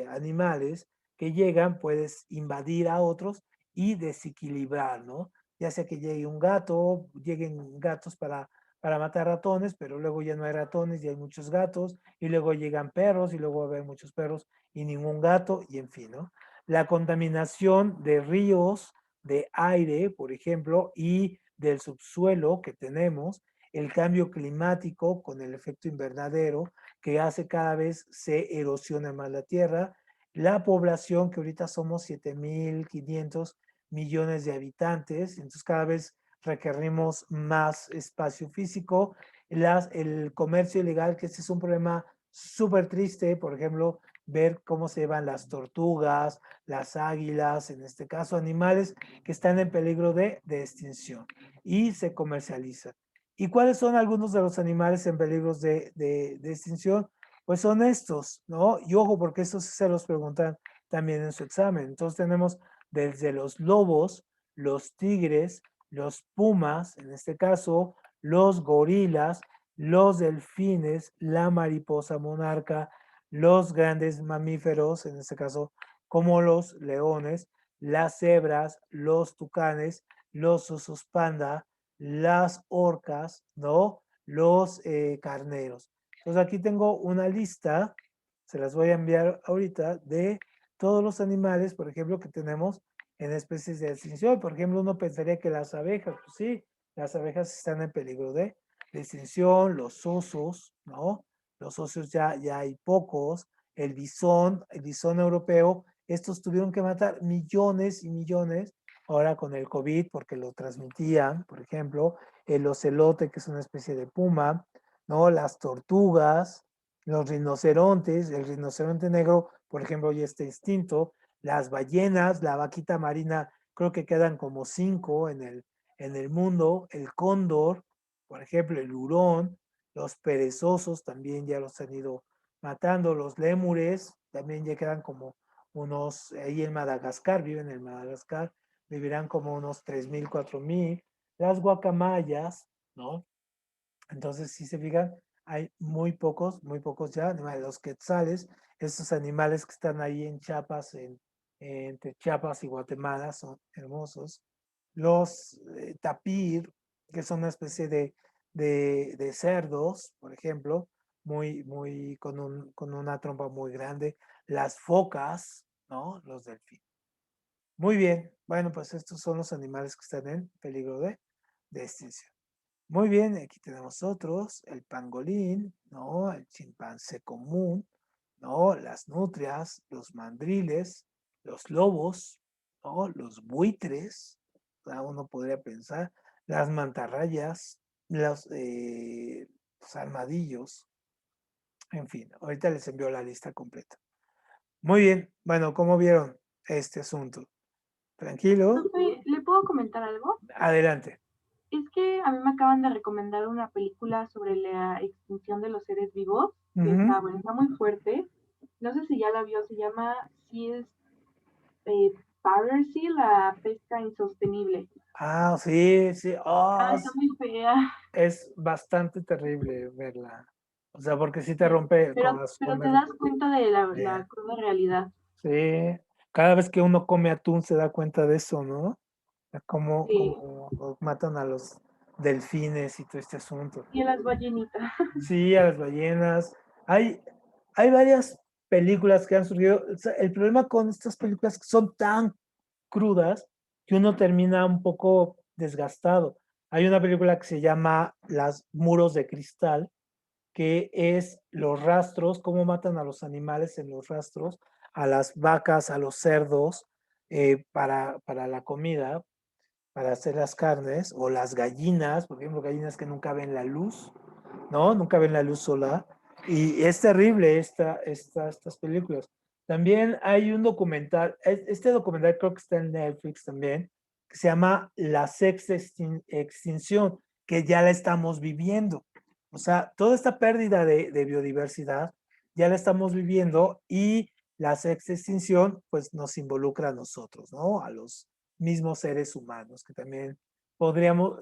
animales que llegan, puedes invadir a otros y desequilibrar, ¿no? Ya sea que llegue un gato, lleguen gatos para matar ratones, pero luego ya no hay ratones y hay muchos gatos, y luego llegan perros y luego va a haber muchos perros y ningún gato, y en fin, ¿no? La contaminación de ríos, de aire, por ejemplo, y del subsuelo que tenemos, el cambio climático con el efecto invernadero que hace cada vez se erosiona más la tierra, la población, que ahorita somos 7.500 millones de habitantes, entonces cada vez requerimos más espacio físico, el comercio ilegal, que este es un problema súper triste, por ejemplo, ver cómo se llevan las tortugas, las águilas, en este caso animales que están en peligro de extinción y se comercializan. ¿Y cuáles son algunos de los animales en peligro de extinción? Pues son estos, ¿no? Y ojo, porque estos se los preguntan también en su examen. Entonces tenemos desde los lobos, los tigres, los pumas, en este caso, los gorilas, los delfines, la mariposa monarca, los grandes mamíferos, en este caso, como los leones, las cebras, los tucanes, los osos panda, las orcas, ¿no? Los carneros. Entonces aquí tengo una lista, se las voy a enviar ahorita, de todos los animales, por ejemplo, que tenemos en especies de extinción. Por ejemplo, uno pensaría que las abejas, pues sí, las abejas están en peligro de extinción, los osos, ¿no? Los osos ya hay pocos, el bisón europeo, estos tuvieron que matar millones y millones ahora con el COVID porque lo transmitían, por ejemplo, el ocelote, que es una especie de puma, ¿no? Las tortugas, los rinocerontes, el rinoceronte negro, por ejemplo, ya está extinto, las ballenas, la vaquita marina, creo que quedan como 5 en el mundo, el cóndor, por ejemplo, el hurón, los perezosos también ya los han ido matando, los lémures también ya quedan como unos, ahí en Madagascar, viven en Madagascar, vivirán como unos 3,000, 4,000, las guacamayas, ¿no? Entonces, si se fijan, hay muy pocos ya, los quetzales, esos animales que están ahí en Chiapas, entre Chiapas y Guatemala, son hermosos. Los tapir, que son una especie de cerdos, por ejemplo, con una trompa muy grande. Las focas, ¿no? Los delfines. Muy bien, bueno, pues estos son los animales que están en peligro de extinción. Muy bien, aquí tenemos otros, el pangolín, ¿no? El chimpancé común, ¿no? Las nutrias, los mandriles, los lobos, ¿no? Los buitres, cada uno podría pensar, las mantarrayas, los armadillos, en fin, ahorita les envío la lista completa. Muy bien, bueno, ¿cómo vieron este asunto? ¿Tranquilo? Profe, ¿le puedo comentar algo? Adelante. Es que a mí me acaban de recomendar una película sobre la extinción de los seres vivos, que está, Ujú. bueno, está muy fuerte. No sé si ya la vio, se llama Sea Piracy, la pesca insostenible. Ah, sí, sí. Ah, está muy fea, Es bastante terrible verla. O sea, porque sí te rompe el pero corazón te ver. das cuenta de la eh, cruda realidad. Sí, cada vez que uno come atún se da cuenta de eso, ¿no? Sí, Como matan a los delfines y todo este asunto. y a las ballenitas. Sí, a las ballenas. Hay varias películas que han surgido. O sea, el problema con estas películas es que son tan crudas que uno termina un poco desgastado. Hay una película que se llama Las Muros de Cristal, que es los rastros, cómo matan a los animales en los rastros, a las vacas, a los cerdos, para la comida, para hacer las carnes, o las gallinas, por ejemplo, gallinas que nunca ven la luz, ¿no? Nunca ven la luz solar. Y es terrible estas películas. También hay un documental, este documental creo que está en Netflix también, que se llama La Sexta Extinción, que ya la estamos viviendo. O sea, toda esta pérdida de biodiversidad ya la estamos viviendo y la sexta extinción pues nos involucra a nosotros, ¿no? A los mismos seres humanos, que también podríamos,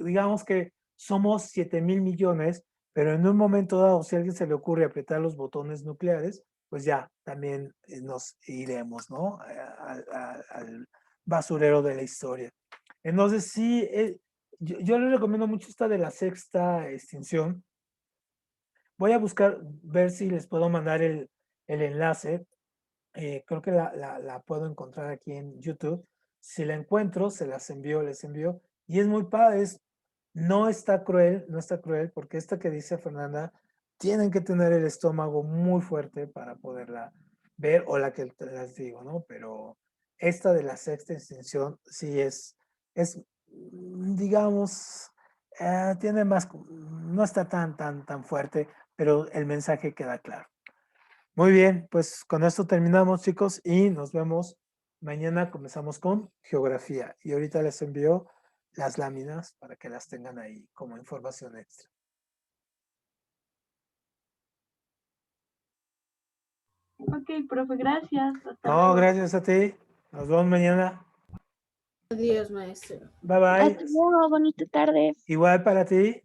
digamos que somos 7,000 millones, pero en un momento dado, si a alguien se le ocurre apretar los botones nucleares, pues ya también nos iremos, ¿no? Al basurero de la historia. Entonces, sí, yo les recomiendo mucho esta de la sexta extinción. Voy a buscar, ver si les puedo mandar el enlace. Creo que la puedo encontrar aquí en YouTube. Si la encuentro, se las envío, les envío. Y es muy padre, no está cruel, no está cruel, porque esta que dice Fernanda, tienen que tener el estómago muy fuerte para poderla ver, o la que les digo, ¿no? Pero esta de la sexta extinción sí digamos, tiene más, no está tan fuerte, pero el mensaje queda claro. Muy bien, pues con esto terminamos, chicos, y nos vemos mañana. Comenzamos con geografía y ahorita les envío las láminas para que las tengan ahí como información extra. Ok, profe, gracias. Hasta No, luego. gracias a ti. Nos vemos mañana. Adiós, maestro. Bye bye. Hasta luego, bonita tarde. Igual para ti.